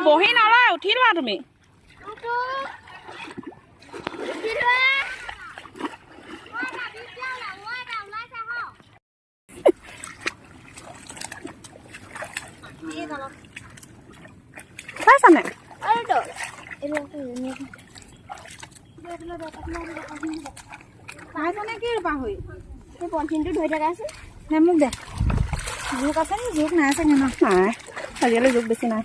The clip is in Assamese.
বহি নলয় উঠি লোৱা তুমি চাইছানে চাইছানে কি পাহৰি সেই পলিথিনটো ধৰি থকা আছে নে মোক দে জোক আছে নি জোক নাই চাগে ন নাই আজিকালি জোক বেছি নাই